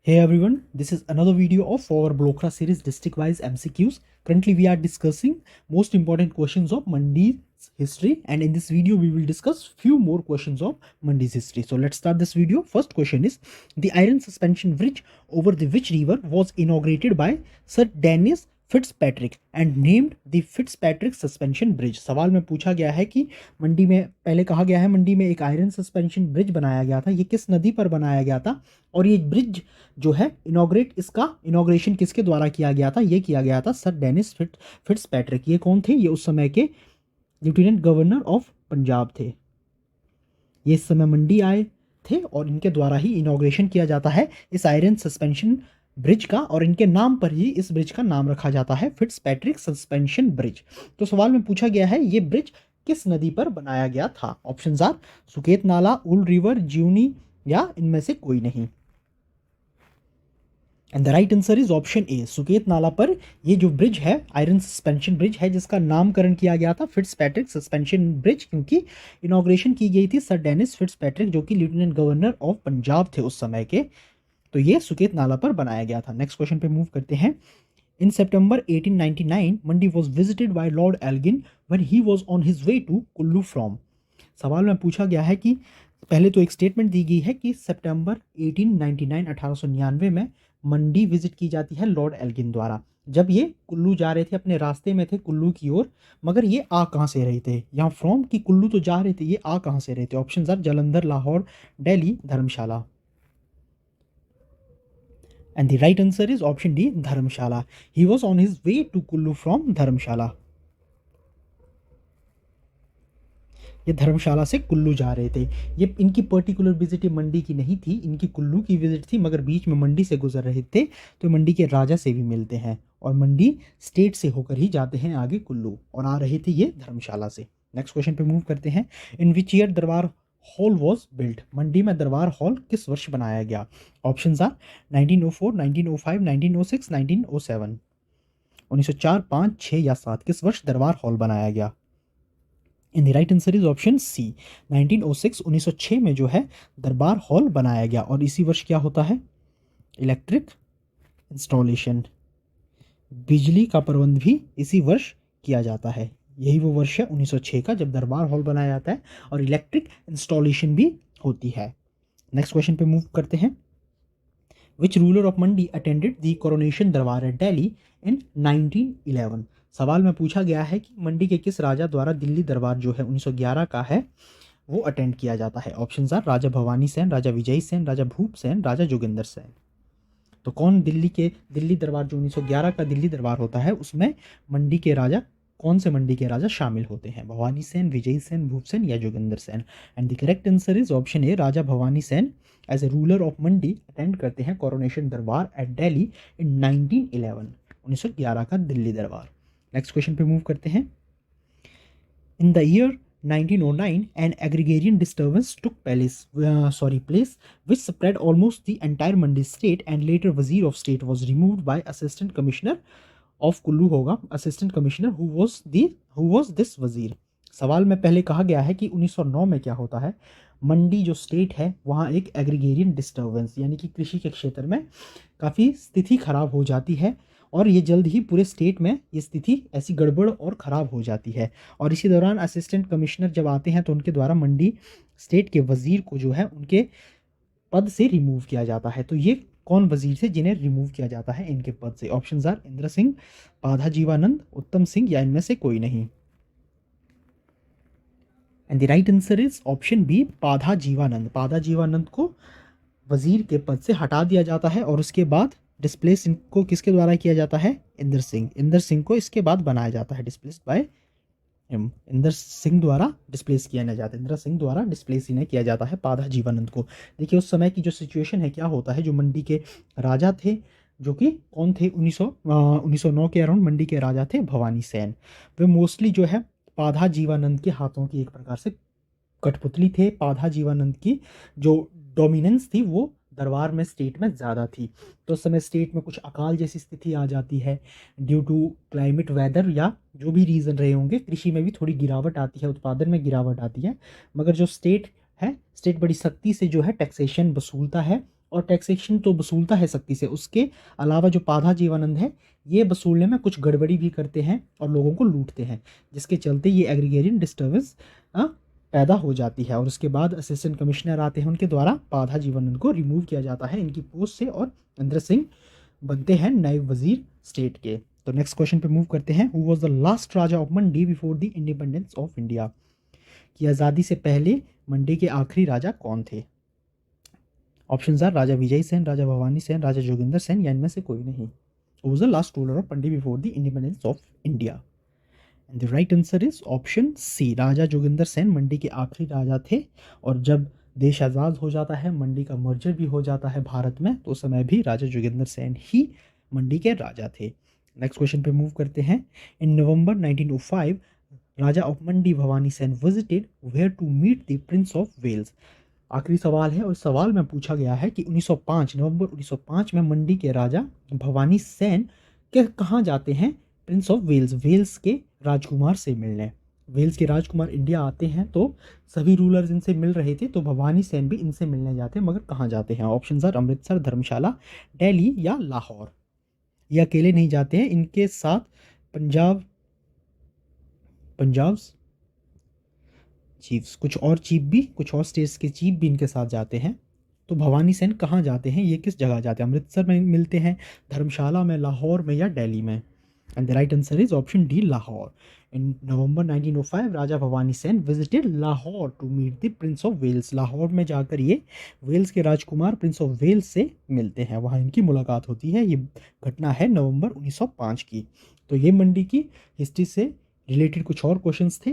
Hey everyone, this is another video of our Blokra series district-wise MCQs. Currently, we are discussing most important questions of Mandi's history, and in this video, we will discuss few more questions of Mandi's history. So let's start this video. First question is: the iron suspension bridge over the which river was inaugurated by Sir Dennis Fitzpatrick and named the Fitzpatrick suspension bridge. सवाल में पूछा गया है कि मंडी में पहले कहा गया है मंडी में एक आयरन सस्पेंशन ब्रिज बनाया गया था, ये किस नदी पर बनाया गया था और ये ब्रिज जो है इसका इनॉग्रेशन किसके द्वारा किया गया था? ये किया गया था सर डेनिस फिट्सपैट्रिक। ये कौन थे? ये उस समय के लेफ्टिनेंट गवर्नर ऑफ पंजाब थे। ये इस समय मंडी आए थे और इनके द्वारा ही इनॉग्रेशन किया जाता है इस आयरन सस्पेंशन ब्रिज का, और इनके नाम पर ही इस ब्रिज का नाम रखा जाता है फिट्सपैट्रिक सस्पेंशन ब्रिज। तो सवाल में पूछा गया है ये ब्रिज किस नदी पर बनाया गया था? ऑप्शंस आर सुकेत नाला, उल रिवर, ज्यूनी या इनमें से कोई नहीं। And the right answer is option ए, सुकेत नाला पर ये जो ब्रिज है आयरन सस्पेंशन ब्रिज है, जिसका नामकरण किया गया था फिट्सपैट्रिक सस्पेंशन ब्रिज, क्योंकि इनॉग्रेशन की गई थी सर डेनिस फिट्सपैट्रिक जो कि लेफ्टिनेंट गवर्नर ऑफ पंजाब थे उस समय के। तो ये सुकेत नाला पर बनाया गया था। नेक्स्ट क्वेश्चन पे मूव करते हैं। In September 1899 Mandi was visited by Lord Elgin when he was on his way to Kullu from. सवाल में पूछा गया है कि पहले तो एक स्टेटमेंट दी गई है कि सितंबर 1899 1899 में मंडी विजिट की जाती है लॉर्ड एल्गिन द्वारा, जब ये कुल्लू जा रहे थे, अपने रास्ते में थे कुल्लू की ओर। मगर ये आ कहाँ से रहे थे? यहाँ फ्रॉम की कुल्लू तो जा रहे थे, ये आ कहाँ से रहे थे? Option are Jalandhar, Lahore, Delhi, Dharamshala. And the right answer is option D, Dharamshala. He was on his way to Kullu from Dharamshala. ये धर्मशाला से कुल्लू जा रहे थे। ये इनकी पर्टिकुलर विजिट मंडी की नहीं थी, इनकी कुल्लू की विजिट थी, मगर बीच में मंडी से गुजर रहे थे तो मंडी के राजा से भी मिलते हैं और मंडी स्टेट से होकर ही जाते हैं आगे कुल्लू, और आ रहे थे ये धर्मशाला से। नेक्स्ट क्वेश्चन पे मूव करते हैं। इन विच ईयर दरबार हॉल वॉज बिल्ट? मंडी में दरबार हॉल किस वर्ष बनाया गया? Options are 1904, 1905, 1906, 1907। 1904, 5, 6 या 7 किस वर्ष दरबार हॉल बनाया गया? In the right answer is option C, 1906। 1906 में जो है दरबार हॉल बनाया गया, और इसी वर्ष क्या होता है? इलेक्ट्रिक इंस्टॉलेशन, बिजली का प्रबंध भी इसी वर्ष किया जाता है। यही वो वर्ष है 1906 का जब दरबार हॉल बनाया जाता है और इलेक्ट्रिक इंस्टॉलेशन भी होती है। नेक्स्ट क्वेश्चन पे मूव करते हैं। Which ruler of Mandi attended the coronation दरबार एट दिल्ली इन 1911? सवाल में पूछा गया है कि मंडी के किस राजा द्वारा दिल्ली दरबार जो है 1911 का है वो अटेंड किया जाता है? ऑप्शंस आर राजा भवानी सेन, राजा विजय सेन, राजा भूप सेन, राजा जोगिंदर सेन। तो कौन दिल्ली दरबार जो 1911 का दिल्ली दरबार होता है उसमें मंडी के राजा, कौन से मंडी के राजा शामिल होते हैं? भवानी सेन, विजय सेन, भूप सेन या Joginder Sen? And the correct answer is option A, Raja Bhawani Sen as a ruler of Mandi attend करते हैं कोरोनेशन दरबार एट दिल्ली इन 1911, 1911 का दिल्ली दरबार। नेक्स्ट क्वेश्चन पे मूव करते हैं। In the year 1909 an agrarian disturbance took place which spread almost the entire Mandi state, and later Wazir of State was removed by Assistant Commissioner of Kullu होगा। Assistant Commissioner who was this Wazir? सवाल में पहले कहा गया है कि 1909 में क्या होता है, मंडी जो स्टेट है वहाँ एक एग्रीगेरियन डिस्टर्बेंस यानी कि कृषि के क्षेत्र में काफ़ी स्थिति खराब हो जाती है, और ये जल्द ही पूरे स्टेट में ये स्थिति ऐसी गड़बड़ और ख़राब हो जाती है। और इसी दौरान असिस्टेंट कमिश्नर जब आते हैं तो उनके द्वारा मंडी स्टेट के वज़ीर को जो है उनके पद से रिमूव किया जाता है। तो ये कौन वज़ीर थे जिन्हें रिमूव किया जाता है इनके पद से? ऑप्शंस आर इंद्र सिंह, पाधा जीवानंद, उत्तम सिंह या इनमें से कोई नहीं। And the right answer is option B, Padha Jivanand. Padha Jivanand को वज़ीर के पद से हटा दिया जाता है और उसके बाद डिस्प्लेस इनको किसके द्वारा किया जाता है? इंदर सिंह। इंदर सिंह को इसके बाद बनाया जाता है, डिस्प्लेस बाय इंदर सिंह द्वारा डिस्प्लेस किया नहीं जाता, इंदर सिंह द्वारा डिस्प्लेस इन्हें किया जाता है पाधा जीवानंद को। देखिए उस समय की जो सिचुएशन है क्या होता है, जो मंडी के राजा थे जो कि कौन थे 1909 के अराउंड मंडी के राजा थे भवानी सेन, वे मोस्टली जो है पाधा जीवानंद के हाथों की एक प्रकार से कठपुतली थे। पाधा जीवानंद की जो डोमिनेंस थी वो दरबार में स्टेट में ज़्यादा थी, तो उस समय स्टेट में कुछ अकाल जैसी स्थिति आ जाती है ड्यू टू क्लाइमेट, वेदर या जो भी रीज़न रहे होंगे। कृषि में भी थोड़ी गिरावट आती है, उत्पादन में गिरावट आती है, मगर जो स्टेट है, स्टेट बड़ी सख्ती से जो है टैक्सेशन वसूलता है और टैक्सेशन तो वसूलता है सख्ती से, उसके अलावा जो पाधा जीवानंद है ये वसूलने में कुछ गड़बड़ी भी करते हैं और लोगों को लूटते हैं, जिसके चलते ये एग्रीगेरियन डिस्टर्बेंस पैदा हो जाती है। और उसके बाद असिस्टेंट कमिश्नर आते हैं, उनके द्वारा पाधा जीवानंद को रिमूव किया जाता है इनकी पोस्ट से, और इंद्र सिंह बनते हैं नायब वजीर स्टेट के। तो नेक्स्ट क्वेश्चन पे मूव करते हैं। Who was the last Raja of Mandi before the independence of India? कि आज़ादी से पहले मंडी के आखिरी राजा कौन थे? ऑप्शंस आर राजा विजय सेन, राजा भवानी सेन, राजा जोगिंदर सेन, या इनमें से कोई नहीं। Who was the last ruler of Pandi before the independence of India? And the right answer is option C. राजा जोगिंदर सेन मंडी के आखिरी राजा थे, और जब देश आज़ाद हो जाता है, मंडी का मर्जर भी हो जाता है भारत में, तो उस समय भी राजा जोगिंदर सेन ही मंडी के राजा थे। नेक्स्ट क्वेश्चन पे मूव करते हैं। In November 1905 Raja of Mandi Bhawani Sen visited where to meet the prince of Wales. आखिरी सवाल है, और सवाल में पूछा गया है कि 1905 नवंबर 1905 में मंडी के राजा भवानी सेन के कहाँ जाते हैं प्रिंस ऑफ वेल्स, वेल्स के राजकुमार से मिलने। वेल्स के राजकुमार इंडिया आते हैं, तो सभी रूलर्स इनसे मिल रहे थे, तो भवानी सेन भी इनसे मिलने जाते हैं, मगर कहाँ जाते हैं? ऑप्शन आर अमृतसर, धर्मशाला, दिल्ली या लाहौर। ये अकेले नहीं जाते हैं, इनके साथ पंजाब चीफ्स, कुछ और स्टेट्स के चीफ भी इनके साथ जाते हैं। तो भवानी सेन कहाँ जाते हैं, ये किस जगह जाते हैं? अमृतसर में मिलते हैं, धर्मशाला में, लाहौर में, या दिल्ली में? And the right answer is option D, Lahore. In November 1905 Raja Bhawani Sen visited Lahore to meet the prince of Wales. Lahore में जाकर ये वेल्स के राजकुमार प्रिंस ऑफ वेल्स से मिलते हैं, वहाँ इनकी मुलाकात होती है। ये घटना है नवंबर 1905 की। तो ये मंडी की हिस्ट्री से रिलेटेड कुछ और क्वेश्चंस थे।